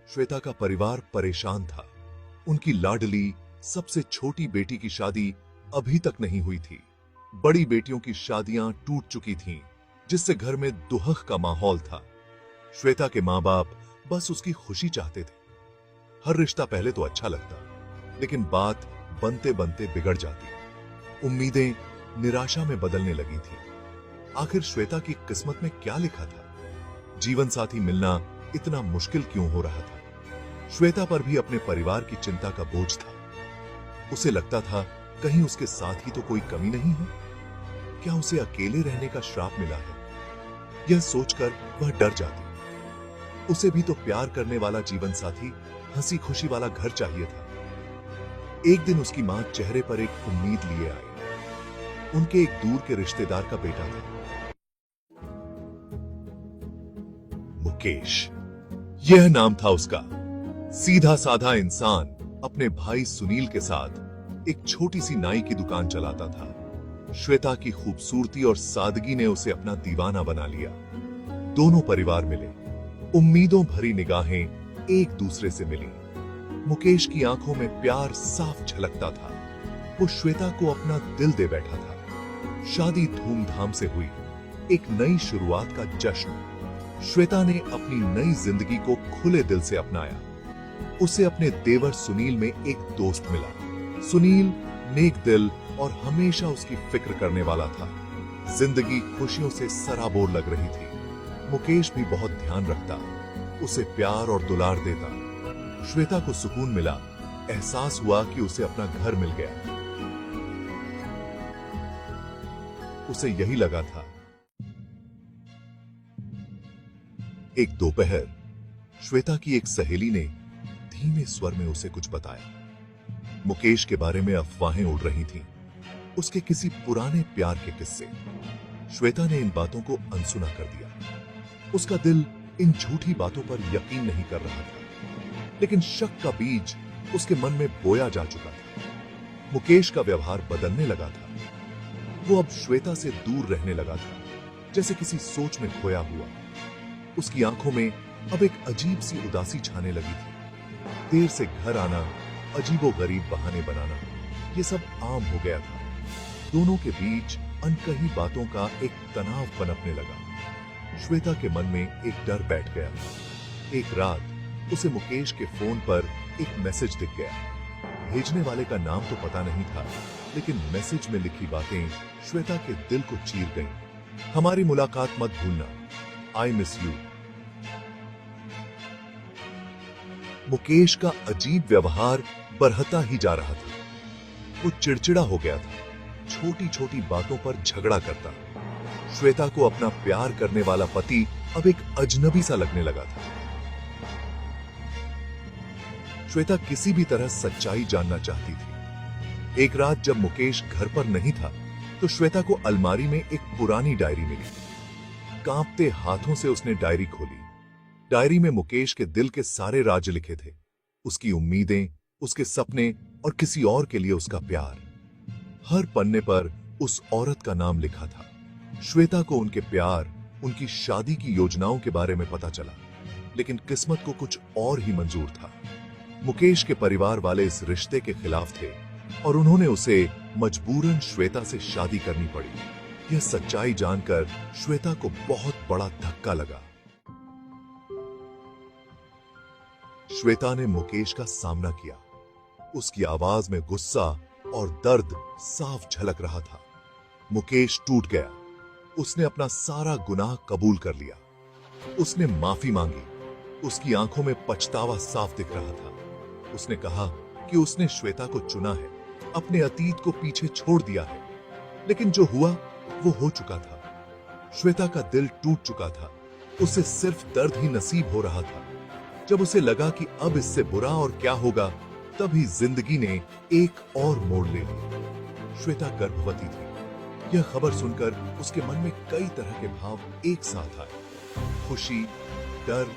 श्वेता का परिवार परेशान था। उनकी लाडली सबसे छोटी बेटी की शादी अभी तक नहीं हुई थी। बड़ी बेटियों की शादियां टूट चुकी थीं, जिससे घर में दुहक का माहौल था। श्वेता के मां बाप बस उसकी खुशी चाहते थे। हर रिश्ता पहले तो अच्छा लगता, लेकिन बात बनते बनते बिगड़ जाती। उम्मीदें निराशा में बदलने लगी थी। आखिर श्वेता की किस्मत में क्या लिखा था? जीवन साथी मिलना इतना मुश्किल क्यों हो रहा था? श्वेता पर भी अपने परिवार की चिंता का बोझ था। उसे लगता था कहीं उसके साथ ही तो कोई कमी नहीं है। क्या उसे अकेले रहने का श्राप मिला है? यह सोचकर वह डर जाती। उसे भी तो प्यार करने वाला जीवन साथी, हंसी खुशी वाला घर चाहिए था। एक दिन उसकी मां चेहरे पर एक उम्मीद लिए आई। उनके एक दूर के रिश्तेदार का बेटा था, मुकेश। यह नाम था उसका। सीधा साधा इंसान अपने भाई सुनील के साथ एक छोटी सी नाई की दुकान चलाता था। श्वेता की खूबसूरती और सादगी ने उसे अपना दीवाना बना लिया। दोनों परिवार मिले। उम्मीदों भरी निगाहें एक दूसरे से मिली। मुकेश की आंखों में प्यार साफ झलकता था। वो श्वेता को अपना दिल दे बैठा था। शादी धूमधाम से हुई, एक नई शुरुआत का जश्न। श्वेता ने अपनी नई जिंदगी को खुले दिल से अपनाया। उसे अपने देवर सुनील में एक दोस्त मिला। सुनील नेक दिल और हमेशा उसकी फिक्र करने वाला था। जिंदगी खुशियों से सराबोर लग रही थी। मुकेश भी बहुत ध्यान रखता, उसे प्यार और दुलार देता। श्वेता को सुकून मिला। एहसास हुआ कि उसे अपना घर मिल गया। उसे यही लगा था। एक दोपहर श्वेता की एक सहेली ने धीमे स्वर में उसे कुछ बताया। मुकेश के बारे में अफवाहें उड़ रही थीं, उसके किसी पुराने प्यार के किस्से। श्वेता ने इन बातों को अनसुना कर दिया। उसका दिल इन झूठी बातों पर यकीन नहीं कर रहा था, लेकिन शक का बीज उसके मन में बोया जा चुका था। मुकेश का व्यवहार बदलने लगा था। वो अब श्वेता से दूर रहने लगा था, जैसे किसी सोच में खोया हुआ। उसकी आंखों में अब एक अजीब सी उदासी छाने लगी थी। देर से घर आना, अजीबोगरीब बहाने बनाना, ये सब आम हो गया था। दोनों के बीच अनकही बातों का एक तनाव पनपने लगा। श्वेता के मन में एक डर बैठ गया। एक रात उसे मुकेश के फोन पर एक मैसेज दिख गया। भेजने वाले का नाम तो पता नहीं था, लेकिन मैसेज में लिखी बातें श्वेता के दिल को चीर गईं। हमारी मुलाकात मत भूलना, आई मिस यू। मुकेश का अजीब व्यवहार बढ़ता ही जा रहा था। वो चिड़चिड़ा हो गया था, छोटी छोटी बातों पर झगड़ा करता। श्वेता को अपना प्यार करने वाला पति अब एक अजनबी सा लगने लगा था। श्वेता किसी भी तरह सच्चाई जानना चाहती थी। एक रात जब मुकेश घर पर नहीं था, तो श्वेता को अलमारी में एक पुरानी डायरी मिली। कांपते हाथों से उसने डायरी खोली। डायरी में मुकेश के दिल के सारे राज लिखे थे। उसकी उम्मीदें, उसके सपने और किसी और के लिए उसका प्यार। हर पन्ने पर उस औरत का नाम लिखा था। श्वेता को उनके प्यार, उनकी शादी की योजनाओं के बारे में पता चला, लेकिन किस्मत को कुछ और ही मंजूर था। मुकेश के परिवार वाले इस रिश्ते के खिलाफ थे और उन्होंने उसे मजबूरन श्वेता से शादी करनी पड़ी। यह सच्चाई जानकर श्वेता को बहुत बड़ा धक्का लगा। श्वेता ने मुकेश का सामना किया। उसकी आवाज में गुस्सा और दर्द साफ झलक रहा था। मुकेश टूट गया। उसने अपना सारा गुनाह कबूल कर लिया। उसने माफी मांगी। उसकी आंखों में पछतावा साफ दिख रहा था। उसने कहा कि उसने श्वेता को चुना है, अपने अतीत को पीछे छोड़ दिया है, लेकिन जो हुआ वो हो चुका था। श्वेता का दिल टूट चुका था। उसे सिर्फ दर्द ही नसीब हो रहा था। जब उसे लगा कि अब इससे बुरा और क्या होगा, तभी जिंदगी ने एक और मोड़ ले लिया। श्वेता गर्भवती थी। यह खबर सुनकर उसके मन में कई तरह के भाव एक साथ आए। खुशी, डर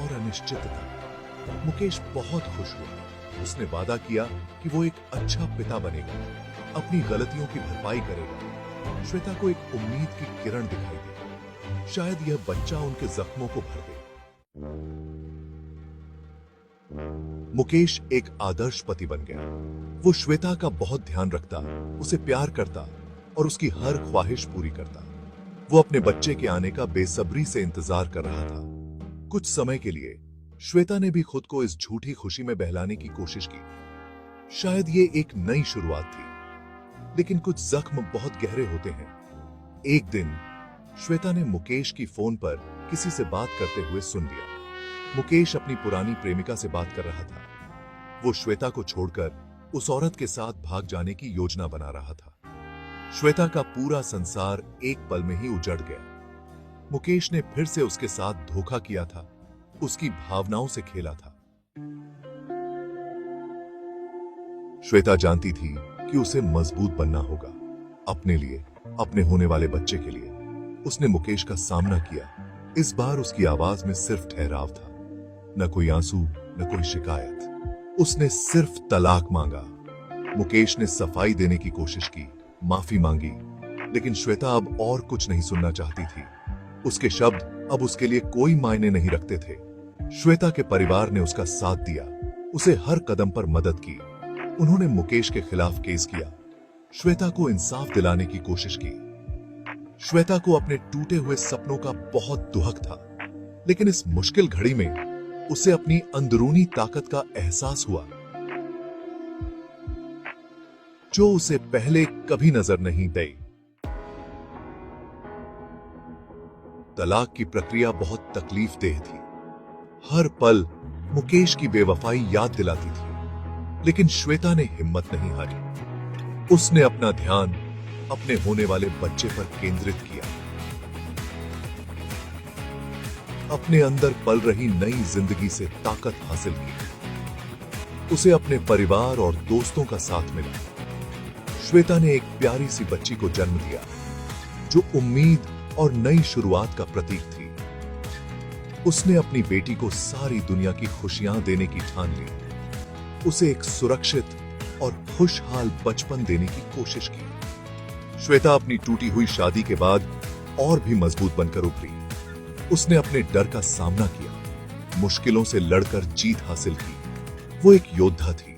और अनिश्चितता। मुकेश बहुत खुश हुआ। उसने वादा किया कि वो एक अच्छा पिता बनेगा, अपनी गलतियों की भरपाई करेगा। श्वेता को एक उम्मीद की किरण दिखाई दी। शायद यह बच्चा उनके जख्मों को भर दे। मुकेश एक आदर्श पति बन गया। वो श्वेता का बहुत ध्यान रखता, उसे प्यार करता और उसकी हर ख्वाहिश पूरी करता। वो अपने बच्चे के आने का बेसब्री से इंतजार कर रहा था। कुछ समय के लिए श्वेता ने भी खुद को इस झूठी खुशी में बहलाने की कोशिश की। शायद ये एक नई शुरुआत थी, लेकिन कुछ जख्म बहुत गहरे होते हैं। एक दिन श्वेता ने मुकेश की फोन पर किसी से बात करते हुए सुन लिया। मुकेश अपनी पुरानी प्रेमिका से बात कर रहा था। वो श्वेता को छोड़कर उस औरत के साथ भाग जाने की योजना बना रहा था। श्वेता का पूरा संसार एक पल में ही उजड़ गया। मुकेश ने फिर से उसके साथ धोखा किया था, उसकी भावनाओं से खेला था। श्वेता जानती थी कि उसे मजबूत बनना होगा, अपने लिए, अपने होने वाले बच्चे के लिए। उसने मुकेश का सामना किया। इस बार उसकी आवाज में सिर्फ ठहराव था, न कोई आंसू, न कोई शिकायत। उसने सिर्फ तलाक मांगा। मुकेश ने सफाई देने की कोशिश की, माफी मांगी, लेकिन श्वेता अब और कुछ नहीं सुनना चाहती थी। उसके शब्द अब उसके लिए कोई मायने नहीं रखते थे। श्वेता के परिवार ने उसका साथ दिया, उसे हर कदम पर मदद की। उन्होंने मुकेश के खिलाफ केस किया, श्वेता को इंसाफ दिलाने की कोशिश की। श्वेता को अपने टूटे हुए सपनों का बहुत दुहक था, लेकिन इस मुश्किल घड़ी में उसे अपनी अंदरूनी ताकत का एहसास हुआ, जो उसे पहले कभी नजर नहीं गई। तलाक की प्रक्रिया बहुत तकलीफदेह थी। हर पल मुकेश की बेवफाई याद दिलाती थी, लेकिन श्वेता ने हिम्मत नहीं हारी। उसने अपना ध्यान अपने होने वाले बच्चे पर केंद्रित किया, अपने अंदर पल रही नई जिंदगी से ताकत हासिल की। उसे अपने परिवार और दोस्तों का साथ मिला। श्वेता ने एक प्यारी सी बच्ची को जन्म दिया, जो उम्मीद और नई शुरुआत का प्रतीक थी। उसने अपनी बेटी को सारी दुनिया की खुशियां देने की ठान ली। उसे एक सुरक्षित और खुशहाल बचपन देने की कोशिश की। श्वेता अपनी टूटी हुई शादी के बाद और भी मजबूत बनकर उभरी। उसने अपने डर का सामना किया, मुश्किलों से लड़कर जीत हासिल की। वो एक योद्धा थी,